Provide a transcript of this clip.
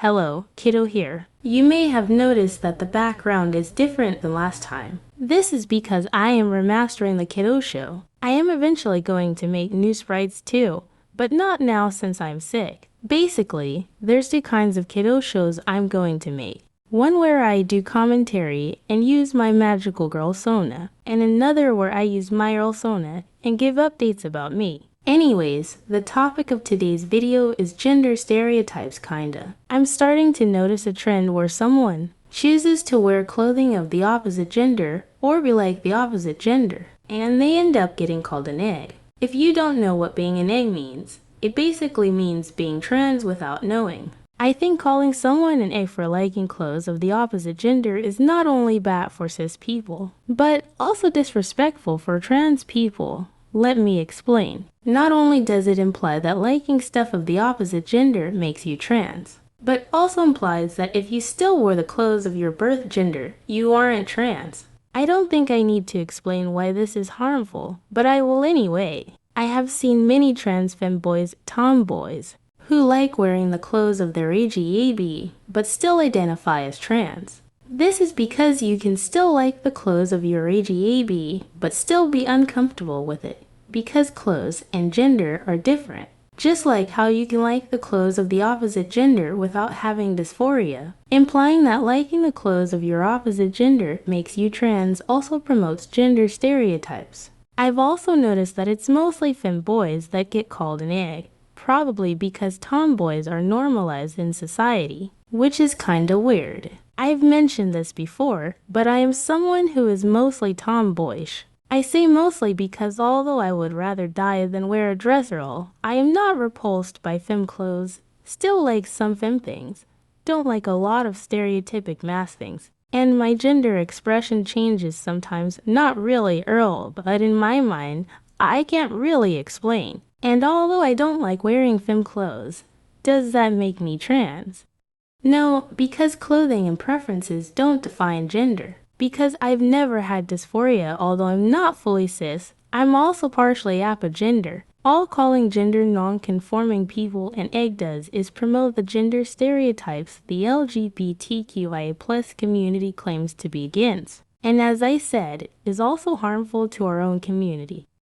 Hello, Kitto here. You may have noticed that the background is different than last time. This is because I am remastering the Kitto show. I am eventually going to make new sprites too, but not now since I'm sick. Basically, there's two kinds of Kitto shows I'm going to make. One where I do commentary and use my magical girl Sona, and another where I use my girl Sona and give updates about me. Anyways, the topic of today's video is gender stereotypes kinda. I'm starting to notice a trend where someone chooses to wear clothing of the opposite gender or be like the opposite gender, and they end up getting called an egg. If you don't know what being an egg means, it basically means being trans without knowing. I think calling someone an egg for liking clothes of the opposite gender is not only bad for cis people, but also disrespectful for trans people. Let me explain. Not only does it imply that liking stuff of the opposite gender makes you trans, but also implies that if you still wore the clothes of your birth gender, you aren't trans. I don't think I need to explain why this is harmful, but I will anyway. I have seen many trans femboys, tomboys, who like wearing the clothes of their lgbtqia, but still identify as trans. This is because you can still like the clothes of your lgbtqia, but still be uncomfortable with it, because clothes and gender are different. Just like how you can like the clothes of the opposite gender without having dysphoria. Implying that liking the clothes of your opposite gender makes you trans also promotes gender stereotypes. I've also noticed that it's mostly femboys that get called an egg, probably because tomboys are normalized in society, which is kinda weird. I've mentioned this before, but I am someone who is mostly tomboyish. I say mostly because although I would rather die than wear a dress roll, I am not repulsed by femme clothes, still like some femme things, don't like a lot of stereotypic mask things, and my gender expression changes sometimes, not really Earl, but in my mind, I can't really explain. And although I don't like wearing femme clothes, does that make me trans? No, because clothing and preferences don't define gender. Because I've never had dysphoria, although I'm not fully cis, I'm also partially apagender. All calling gender non-conforming people an egg does is promote the gender stereotypes the lgbtqia+ community claims to be against. And as I said, is also harmful to our own community.